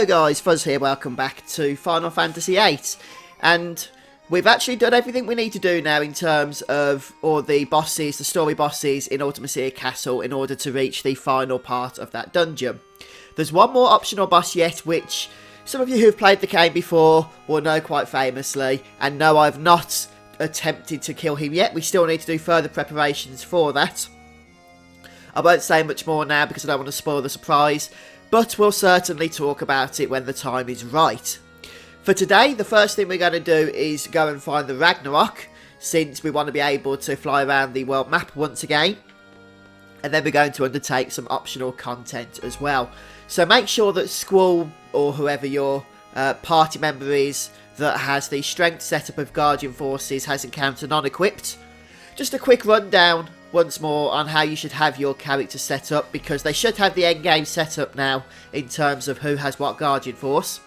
Hello guys, Fuzz here, welcome back to Final Fantasy VIII, and we've actually done everything we need to do now in terms of all the bosses, the story bosses in Ultima Castle in order to reach the final part of that dungeon. There's one more optional boss yet, which some of you who've played the game before will know quite famously, and no, I've not attempted to kill him yet. We still need to do further preparations for that. I won't say much more now because I don't want to spoil the surprise, but we'll certainly talk about it when the time is right. For today, the first thing we're going to do is go and find the Ragnarok, since we want to be able to fly around the world map once again. And then we're going to undertake some optional content as well. So make sure that Squall, or whoever your party member is that has the strength setup of Guardian Forces, has encounter non-equipped. Just a quick rundown once more on how you should have your character set up, because they should have the endgame set up now in terms of who has what Guardian Force.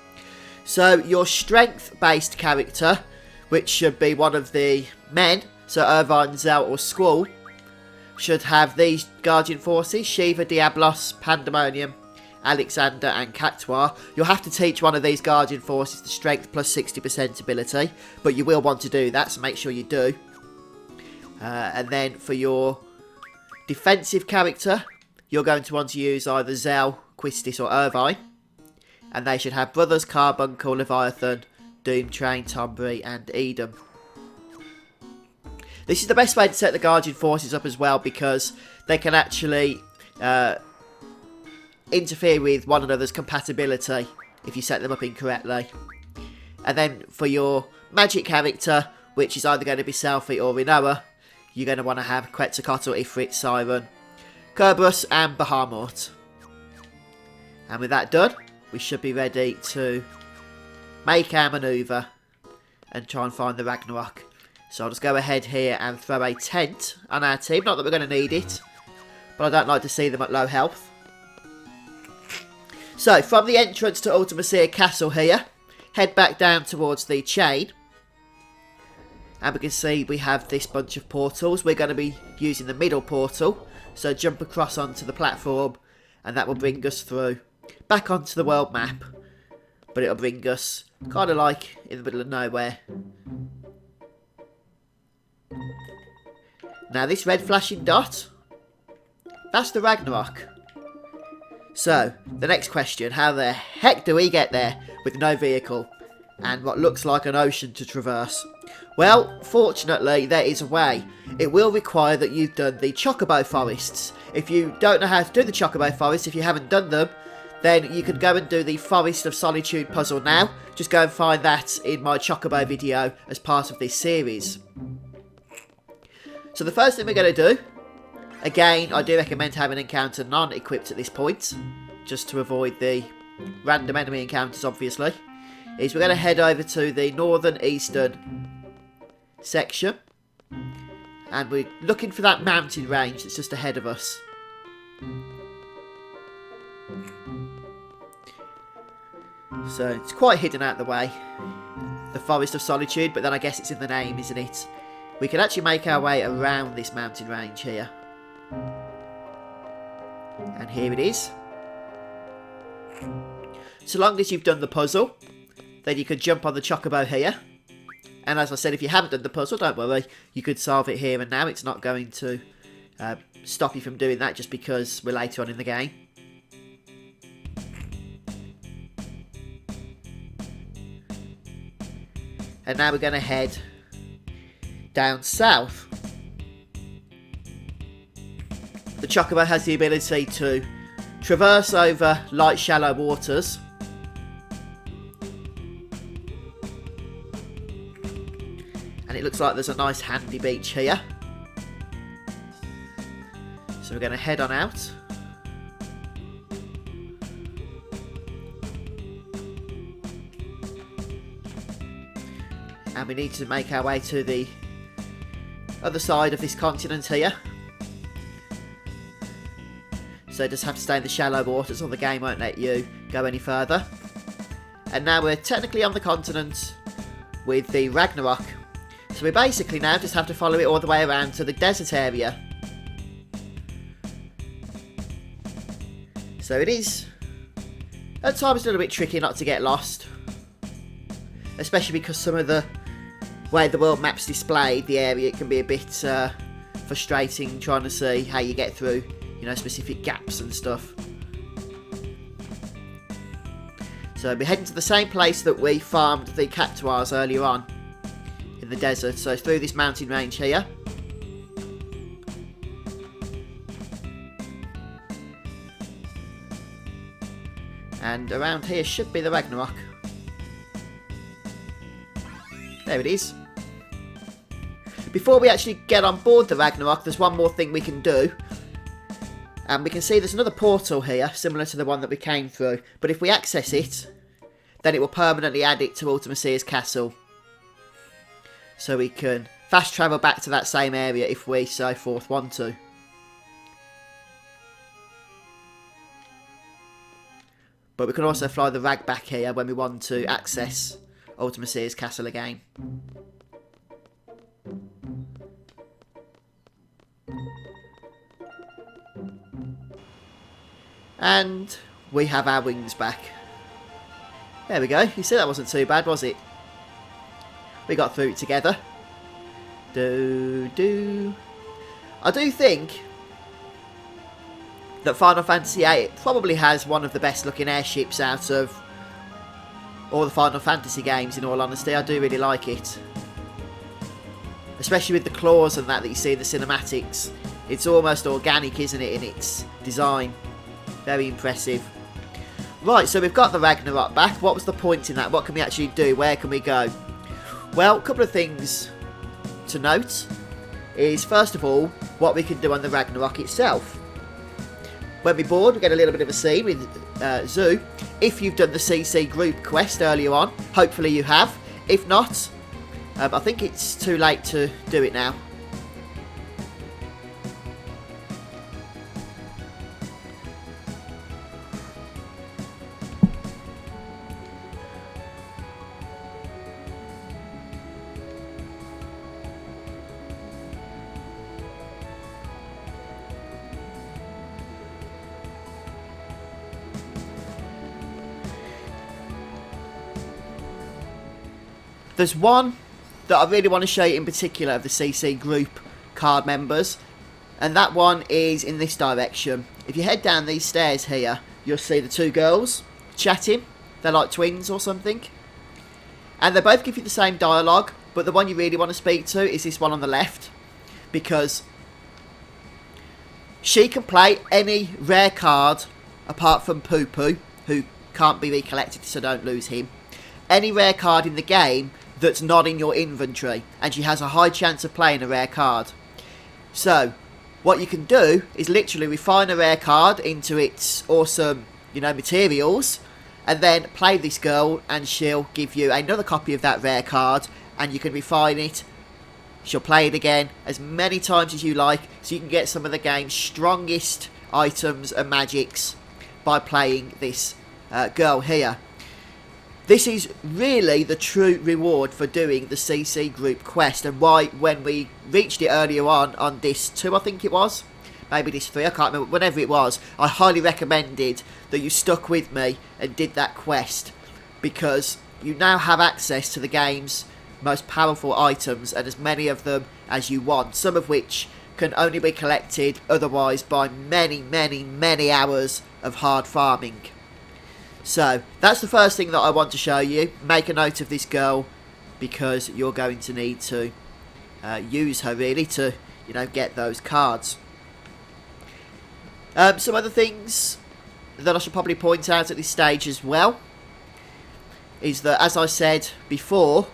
So your strength based character, which should be one of the men, so Irvine, Zell or Squall, should have these Guardian Forces: Shiva, Diablos, Pandemonium, Alexander and Cactuar. You'll have to teach one of these Guardian Forces the strength plus 60% ability, but you will want to do that, so make sure you do. And then for your defensive character, you're going to want to use either Zell, Quistis or Irvine. And they should have Brothers, Carbuncle, Leviathan, Doomtrain, Tombury and Eden. This is the best way to set the Guardian Forces up as well, because they can actually interfere with one another's compatibility if you set them up incorrectly. And then for your magic character, which is either going to be Selphie or Rinoa, you're going to want to have Quetzalcoatl, Ifrit, Siren, Kerberos and Bahamut. And with that done, we should be ready to make our manoeuvre and try and find the Ragnarok. So I'll just go ahead here and throw a tent on our team. Not that we're going to need it, but I don't like to see them at low health. So from the entrance to Ultima Castle here, head back down towards the chain. And we can see we have this bunch of portals. We're going to be using the middle portal. So jump across onto the platform and that will bring us through back onto the world map. But it'll bring us kind of like in the middle of nowhere. Now this red flashing dot, that's the Ragnarok. So the next question, how the heck do we get there with no vehicle and what looks like an ocean to traverse? Well, fortunately, there is a way. It will require that you've done the Chocobo Forests. If you don't know how to do the Chocobo Forests, if you haven't done them, then you can go and do the Forest of Solitude puzzle now. Just go and find that in my Chocobo video as part of this series. So the first thing we're going to do, again, I do recommend having encounter non-equipped at this point, just to avoid the random enemy encounters, obviously, is we're going to head over to the northern eastern section, and we're looking for that mountain range that's just ahead of us. So it's quite hidden out the way, the Forest of Solitude, but then I guess it's in the name, isn't it? We can actually make our way around this mountain range here, and here it is. So long as you've done the puzzle, then you can jump on the Chocobo here. And as I said, if you haven't done the puzzle, don't worry. You could solve it here and now. It's not going to stop you from doing that just because we're later on in the game. And now we're going to head down south. The Chocobo has the ability to traverse over light shallow waters. It looks like there's a nice handy beach here. So we're going to head on out. And we need to make our way to the other side of this continent here. So just have to stay in the shallow waters or the game won't let you go any further. And now we're technically on the continent with the Ragnarok. So we basically now just have to follow it all the way around to the desert area. So it is At times it's a little bit tricky not to get lost. Especially because some of the way the world map's displayed, the area, it can be a bit frustrating trying to see how you get through, you know, specific gaps and stuff. So we're heading to the same place that we farmed the cactuars earlier on in the desert. So through this mountain range here. And around here should be the Ragnarok. There it is. Before we actually get on board the Ragnarok, there's one more thing we can do. And we can see there's another portal here, similar to the one that we came through. But if we access it, then it will permanently add it to Ultima Castle. So we can fast travel back to that same area if we so forth want to. But we can also fly the Rag back here when we want to access Ultima Castle again. And we have our wings back. There we go. You see, that wasn't too bad, was it? We got through it together. I do think that Final Fantasy VIII probably has one of the best looking airships out of all the Final Fantasy games, in all honesty. I do really like it. Especially with the claws and that you see in the cinematics. It's almost organic, isn't it, in its design. Very impressive. Right, so we've got the Ragnarok back. What was the point in that? What can we actually do? Where can we go? Well, a couple of things to note is, first of all, what we can do on the Ragnarok itself. When we're bored, we get a little bit of a scene with Zoo. If you've done the CC group quest earlier on, hopefully you have. If not, I think it's too late to do it now. There's one that I really want to show you in particular of the CC group card members, and that one is in this direction. If you head down these stairs here, you'll see the two girls chatting. They're like twins or something, and they both give you the same dialogue, but the one you really want to speak to is this one on the left, because she can play any rare card apart from Poo Poo, who can't be recollected, so don't lose him. Any rare card in the game that's not in your inventory, and she has a high chance of playing a rare card. So what you can do is literally refine a rare card into its awesome, you know, materials, and then play this girl, and she'll give you another copy of that rare card, and you can refine it. She'll play it again as many times as you like, so you can get some of the game's strongest items and magics by playing this girl here. This is really the true reward for doing the CC group quest, and why when we reached it earlier on disc 2 I think it was, maybe disc 3, I can't remember, whatever it was, I highly recommended that you stuck with me and did that quest, because you now have access to the game's most powerful items, and as many of them as you want, some of which can only be collected otherwise by many hours of hard farming. So, that's the first thing that I want to show you. Make a note of this girl, because you're going to need to use her, really, to, you know, get those cards. Some other things that I should probably point out at this stage as well, is that, as I said before,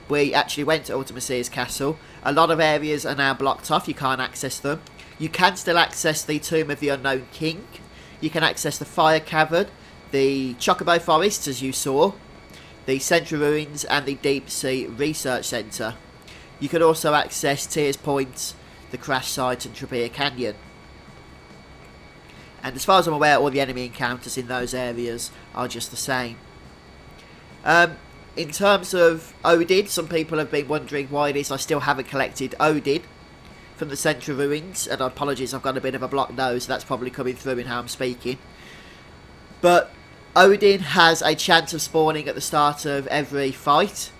we actually went to Ultima Castle. A lot of areas are now blocked off, you can't access them. You can still access the Tomb of the Unknown King. You can access the Fire Cavern, the Chocobo Forests, as you saw, the Central Ruins, and the Deep Sea Research Centre. You can also access Tears Point, the Crash Site, and Trapea Canyon. And as far as I'm aware, all the enemy encounters in those areas are just the same. In terms of Odin, some people have been wondering why it is I still haven't collected Odin from the Central Ruins, and apologies, I've got a bit of a blocked nose, that's probably coming through in how I'm speaking. But Odin has a chance of spawning at the start of every fight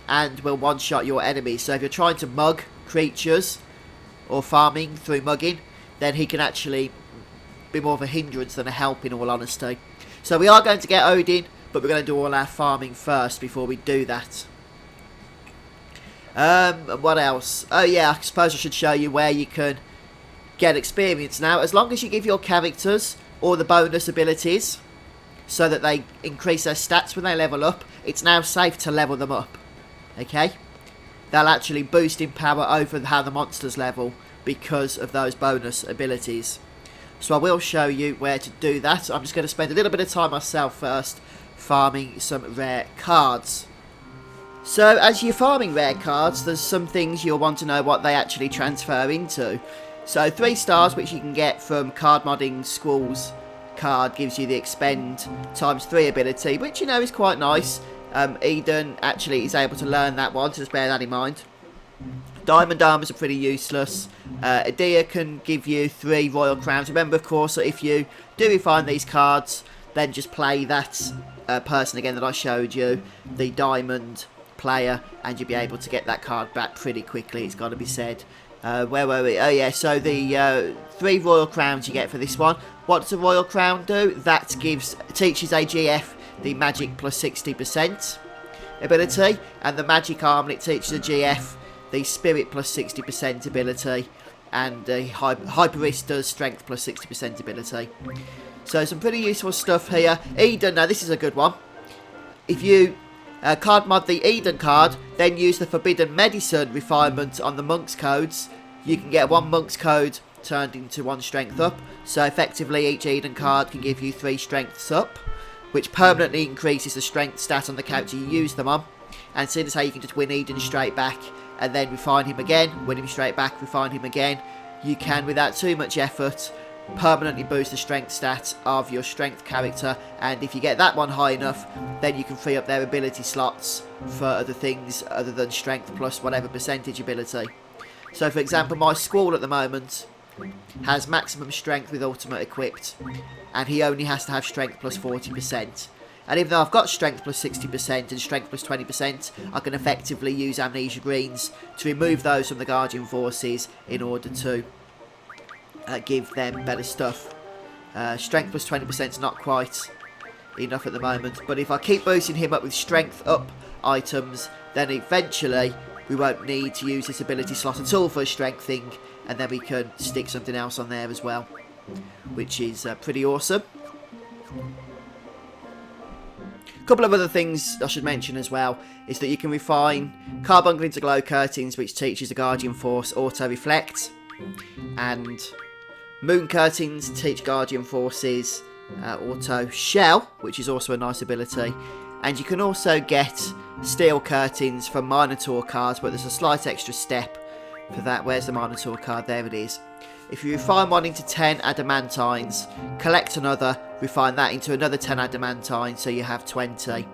and will one-shot your enemies. So if you're trying to mug creatures or farming through mugging, then he can actually be more of a hindrance than a help, in all honesty. So we are going to get Odin, but we're going to do all our farming first before we do that. What else? Oh yeah, I suppose I should show you where you can get experience now. As long as you give your characters all the bonus abilities so that they increase their stats when they level up, it's now safe to level them up. Okay? They'll actually boost in power over how the monsters level because of those bonus abilities. So I will show you where to do that. I'm just going to spend a little bit of time myself first farming some rare cards. So as you're farming rare cards, there's some things you'll want to know what they actually transfer into. So 3 stars, which you can get from card modding Scroll's card, gives you the expend ×3 ability, which, you know, is quite nice. Eden actually is able to learn that one, so just bear that in mind. Diamond armors are pretty useless. Adia can give you 3 royal crowns. Remember, of course, that if you do refine these cards, then just play that person again that I showed you, the diamond player, and you'll be able to get that card back pretty quickly, it's got to be said. Where were we? Oh yeah, so the 3 royal crowns you get for this one. What does a royal crown do? That teaches a GF the magic plus 60% ability, and the magic armlet teaches a GF the spirit plus 60% ability, and the hyperista's strength plus 60% ability. So some pretty useful stuff here. Eden, now this is a good one. If you card mod the Eden card, then use the Forbidden Medicine refinement on the Monk's codes, you can get 1 Monk's code turned into 1 strength up. So effectively each Eden card can give you 3 strengths up, which permanently increases the strength stat on the character you use them on. And seeing as how you can just win Eden straight back and then refine him again, win him straight back, refine him again, you can, without too much effort, permanently boost the strength stat of your strength character. And if you get that one high enough, then you can free up their ability slots for other things other than strength plus whatever percentage ability. So for example, my Scroll at the moment has maximum strength with ultimate equipped, and he only has to have strength plus 40%. And even though I've got strength plus 60% and strength plus 20%, I can effectively use amnesia greens to remove those from the Guardian forces in order to give them better stuff. Strength plus 20% is not quite enough at the moment, but if I keep boosting him up with strength up items, then eventually we won't need to use this ability slot at all for a strength thing, and then we can stick something else on there as well, which is pretty awesome. A couple of other things I should mention as well is that you can refine Carbuncle into Glow Curtains, which teaches the Guardian Force Auto Reflect, and Moon Curtains teach Guardian Forces Auto Shell, which is also a nice ability. And you can also get Steel Curtains from Minotaur cards, but there's a slight extra step for that. Where's the Minotaur card? There it is. If you refine one into 10 adamantines, collect another, refine that into another 10 adamantines, so you have 20.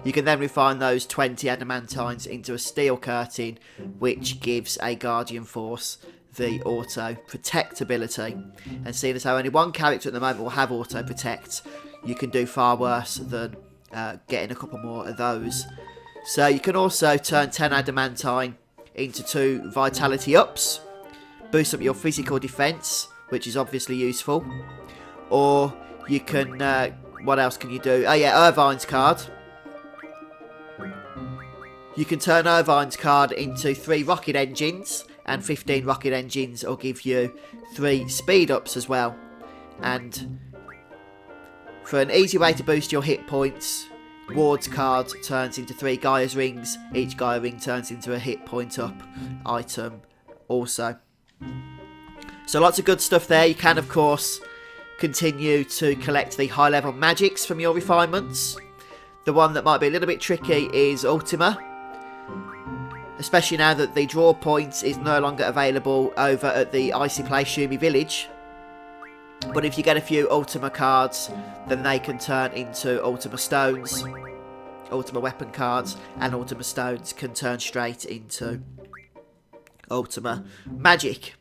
You can then refine those 20 adamantines into a steel curtain, which gives a Guardian Force the auto protect ability. And seeing as how only one character at the moment will have auto protect, you can do far worse than getting a couple more of those. So you can also turn 10 adamantine into 2 vitality ups, boost up your physical defense, which is obviously useful. Or you can, what else can you do? Oh yeah, Irvine's card. You can turn Irvine's card into 3 rocket engines, and 15 rocket engines will give you 3 speed ups as well. And for an easy way to boost your hit points, Ward's card turns into 3 Gaia's rings. Each Gaia ring turns into a hit point up item also. So lots of good stuff there. You can, of course, continue to collect the high level magics from your refinements. The one that might be a little bit tricky is Ultima, especially now that the draw points is no longer available over at the Icy Place Shumi Village. But if you get a few Ultima cards, then they can turn into Ultima Stones. Ultima Weapon cards and Ultima Stones can turn straight into Ultima Magic.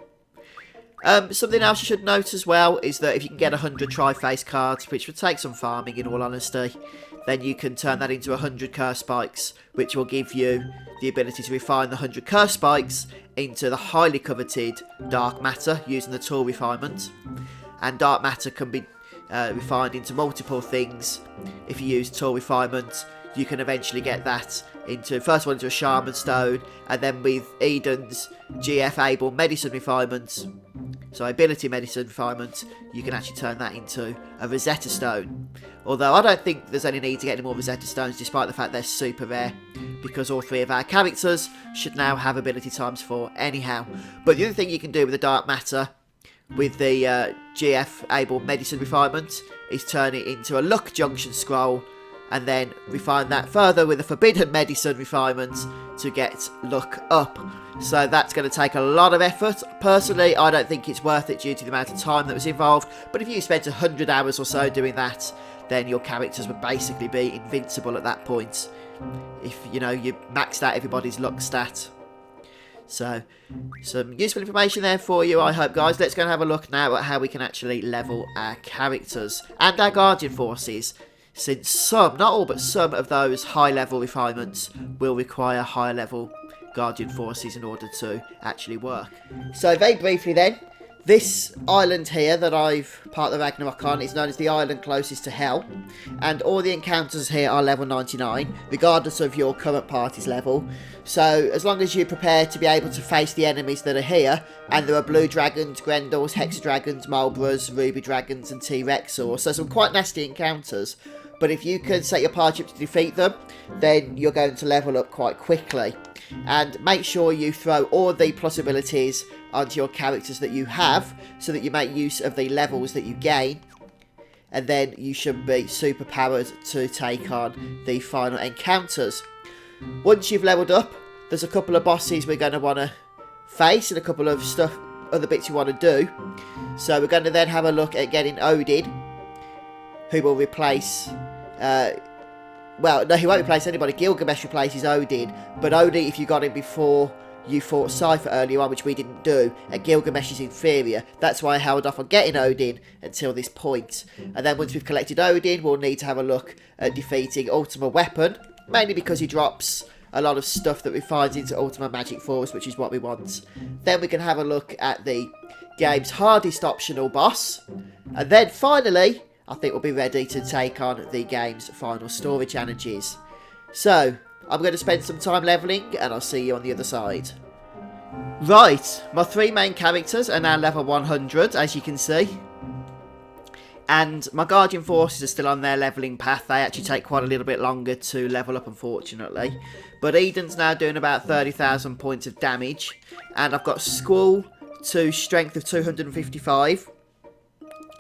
Something else you should note as well is that if you can get 100 Tri-Face cards, which would take some farming in all honesty, then you can turn that into 100 Curse Spikes, which will give you the ability to refine the 100 Curse Spikes into the highly coveted Dark Matter using the tool refinement. And Dark Matter can be refined into multiple things. If you use tool refinement, you can eventually get that into, first of all, into a Shaman Stone, and then with Eden's GF Able Medicine Refinement, so Ability Medicine Refinement, you can actually turn that into a Rosetta Stone. Although I don't think there's any need to get any more Rosetta Stones, despite the fact they're super rare, because all 3 of our characters should now have ability ×4 anyhow. But the other thing you can do with the Dark Matter, with the GF Able Medicine Refinement, is turn it into a Luck Junction Scroll, and then refine that further with a Forbidden Medicine Refinement to get luck up. So that's going to take a lot of effort. Personally, I don't think it's worth it due to the amount of time that was involved, but if you spent 100 hours or so doing that, then your characters would basically be invincible at that point, if, you know, you maxed out everybody's luck stat. So, some useful information there for you, I hope, guys. Let's go and have a look now at how we can actually level our characters and our Guardian Forces, since some, not all, but some of those high-level refinements will require higher-level Guardian Forces in order to actually work. So, very briefly then, this island here that I've part the Ragnarok on is known as the island closest to Hell, and all the encounters here are level 99, regardless of your current party's level. So, as long as you're prepared to be able to face the enemies that are here, and there are blue dragons, Grendels, Hexadragons, Marlboroughs, Ruby Dragons, and T-Rexors, so some quite nasty encounters. But if you can set your party up to defeat them, then you're going to level up quite quickly. And make sure you throw all the plus abilities onto your characters that you have, so that you make use of the levels that you gain. And then you should be super powered to take on the final encounters. Once you've leveled up, there's a couple of bosses we're going to want to face, and a couple of other bits you want to do. So we're going to then have a look at getting Odin, who will replace, well, no, he won't replace anybody. Gilgamesh replaces Odin, but Odin, if you got him before you fought Cypher earlier on, which we didn't do, and Gilgamesh is inferior. That's why I held off on getting Odin until this point. And then once we've collected Odin, we'll need to have a look at defeating Ultima Weapon, mainly because he drops a lot of stuff that refines into Ultima Magic Force, which is what we want. Then we can have a look at the game's hardest optional boss, and then finally, I think we'll be ready to take on the game's final story challenges. So, I'm going to spend some time leveling, and I'll see you on the other side. Right, my 3 main characters are now level 100, as you can see. And my Guardian Forces are still on their levelling path. They actually take quite a little bit longer to level up, unfortunately. But Eden's now doing about 30,000 points of damage. And I've got Squall to strength of 255.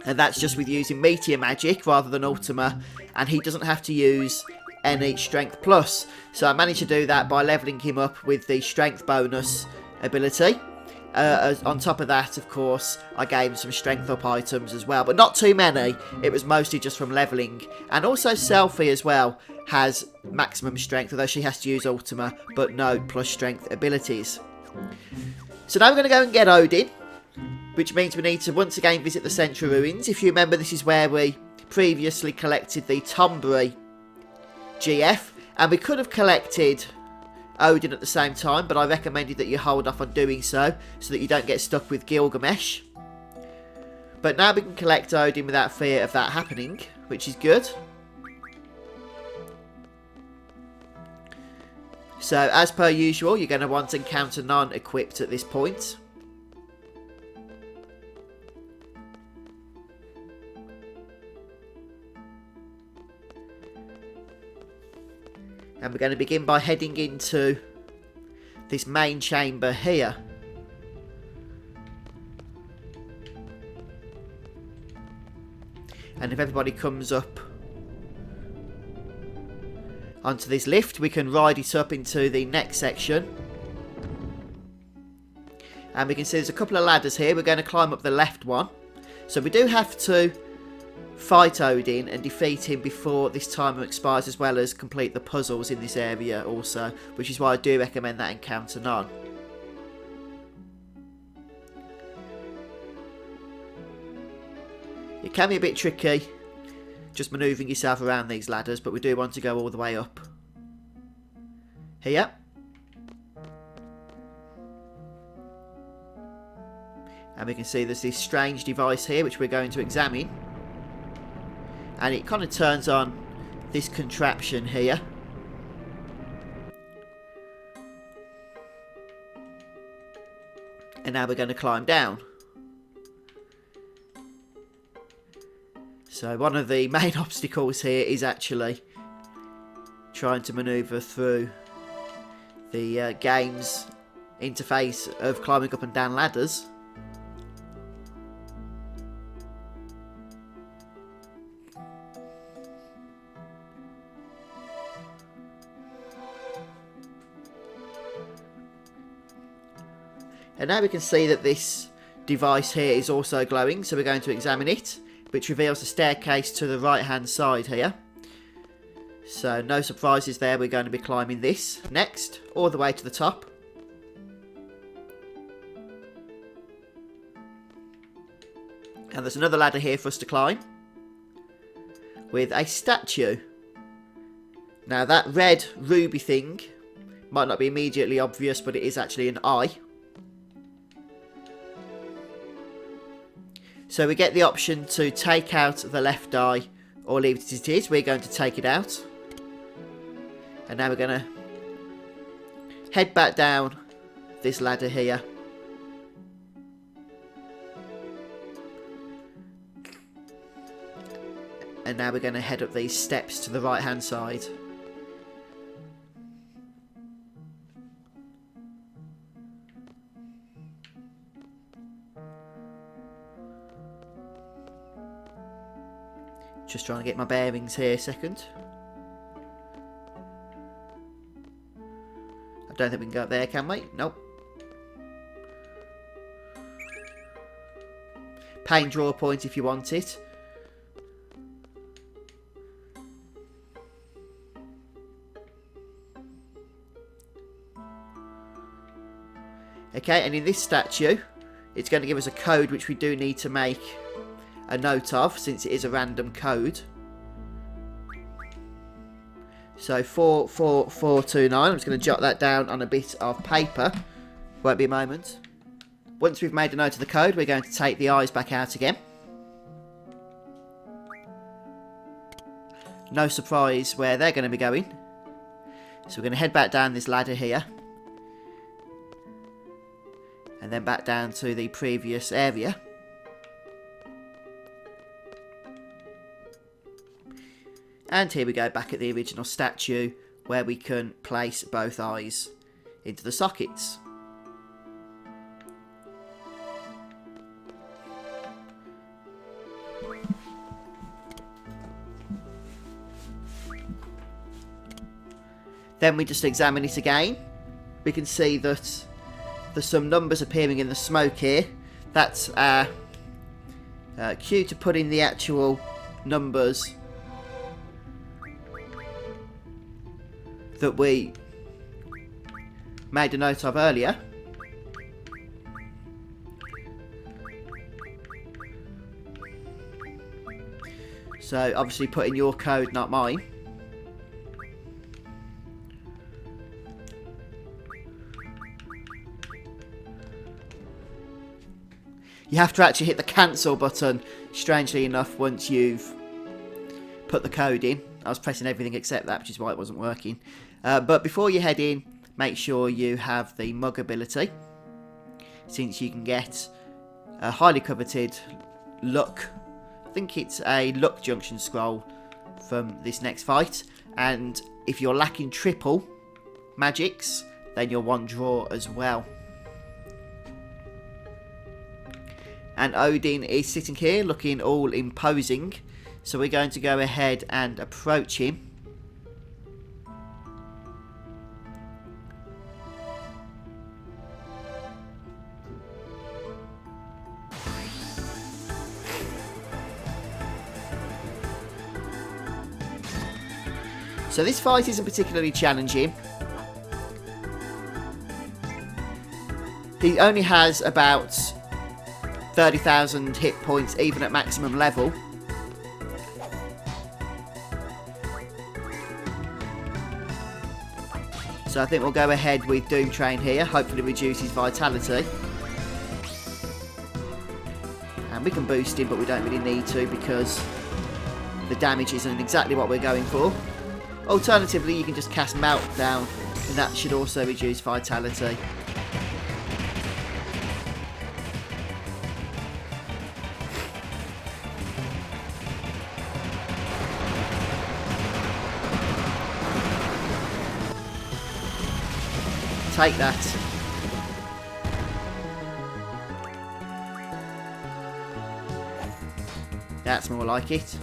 And that's just with using Meteor Magic rather than Ultima. And he doesn't have to use any Strength Plus. So I managed to do that by levelling him up with the Strength bonus ability. On top of that, of course, I gave him some Strength Up items as well. But not too many. It was mostly just from levelling. And also Selphie as well has maximum strength, although she has to use Ultima, but no plus strength abilities. So now we're going to go and get Odin, which means we need to once again visit the Central Ruins. If you remember, this is where we previously collected the Tombury GF, and we could have collected Odin at the same time, but I recommended that you hold off on doing so that you don't get stuck with Gilgamesh. But now we can collect Odin without fear of that happening, which is good. So, as per usual, you're going to want Encounter None equipped at this point. And we're going to begin by heading into this main chamber here. And if everybody comes up onto this lift, we can ride it up into the next section. And we can see there's a couple of ladders here. We're going to climb up the left one. So we do have to fight Odin and defeat him before this timer expires, as well as complete the puzzles in this area also, which is why I do recommend that Encounter None. It can be a bit tricky just manoeuvring yourself around these ladders, but we do want to go all the way up. Here. And we can see there's this strange device here which we're going to examine. And it kind of turns on this contraption here. And now we're going to climb down. So one of the main obstacles here is actually trying to manoeuvre through the game's interface of climbing up and down ladders. And now we can see that this device here is also glowing, so we're going to examine it, which reveals the staircase to the right hand side here. So no surprises there, we're going to be climbing this next, all the way to the top. And there's another ladder here for us to climb, with a statue. Now that red ruby thing might not be immediately obvious, but it is actually an eye. So we get the option to take out the left eye or leave it as it is. We're going to take it out. And now we're going to head back down this ladder here. And now we're going to head up these steps to the right hand side. Just trying to get my bearings here a second. I don't think we can go up there, can we? Nope. Pain draw point if you want it. Okay, and in this statue, it's going to give us a code which we do need to make a note of, since it is a random code. So 44429, I'm just going to jot that down on a bit of paper. Won't be a moment. Once we've made a note of the code, we're going to take the eyes back out again. No surprise where they're going to be going. So we're going to head back down this ladder here. And then back down to the previous area. And here we go, back at the original statue, where we can place both eyes into the sockets. Then we just examine it again. We can see that there's some numbers appearing in the smoke here. That's our cue to put in the actual numbers that we made a note of earlier. So obviously put in your code, not mine. You have to actually hit the cancel button, strangely enough, once you've put the code in. I was pressing everything except that, which is why it wasn't working. But before you head in, make sure you have the mug ability, since you can get a highly coveted luck. I think it's a luck Junction Scroll from this next fight. And if you're lacking triple magics, then you're one draw as well. And Odin is sitting here looking all imposing. So we're going to go ahead and approach him. So this fight isn't particularly challenging. He only has about 30,000 hit points even at maximum level. So I think we'll go ahead with Doom Train here, hopefully reduce his vitality. And we can boost him, but we don't really need to because the damage isn't exactly what we're going for. Alternatively, you can just cast Meltdown, and that should also reduce vitality. Take that. That's more like it.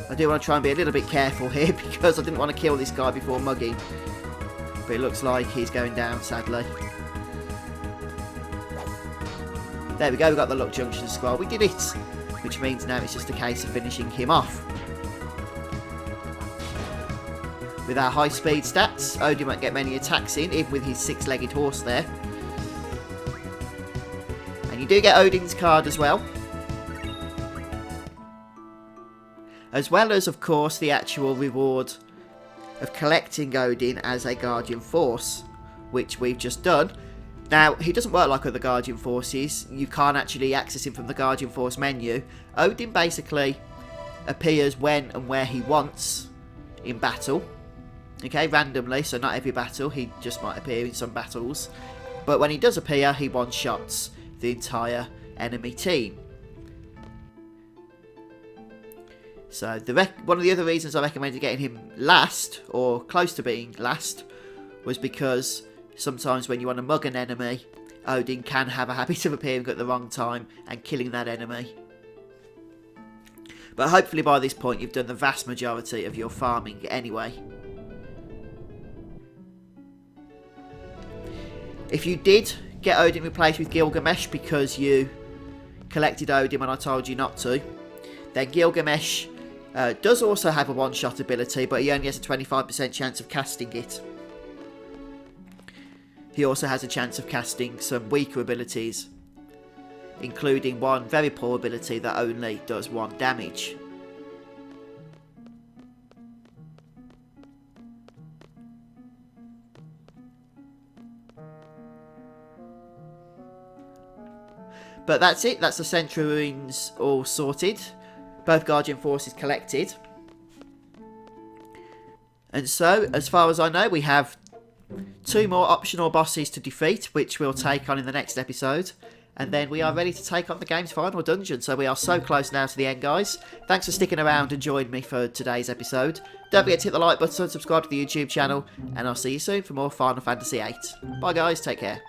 I do want to try and be a little bit careful here because I didn't want to kill this guy before mugging. But it looks like he's going down, sadly. There we go, we got the Luck Junction Scroll. We did it! Which means now it's just a case of finishing him off. With our high speed stats, Odin won't get many attacks in, even with his 6-legged horse there. And you do get Odin's card as well. As well as, of course, the actual reward of collecting Odin as a Guardian Force, which we've just done. Now, he doesn't work like other Guardian Forces. You can't actually access him from the Guardian Force menu. Odin basically appears when and where he wants in battle. Okay, randomly, so not every battle, he just might appear in some battles. But when he does appear, he one-shots the entire enemy team. So one of the other reasons I recommended getting him last, or close to being last, was because sometimes when you want to mug an enemy, Odin can have a habit of appearing at the wrong time and killing that enemy. But hopefully by this point you've done the vast majority of your farming anyway. If you did get Odin replaced with Gilgamesh because you collected Odin when I told you not to, then Gilgamesh does also have a one-shot ability, but he only has a 25% chance of casting it. He also has a chance of casting some weaker abilities, including one very poor ability that only does 1 damage. But that's it, that's the Century Ruins all sorted. Both Guardian Forces collected. And so, as far as I know, we have 2 more optional bosses to defeat, which we'll take on in the next episode. And then we are ready to take on the game's final dungeon. So we are so close now to the end, guys. Thanks for sticking around and joining me for today's episode. Don't forget to hit the like button, subscribe to the YouTube channel, and I'll see you soon for more Final Fantasy VIII. Bye guys, take care.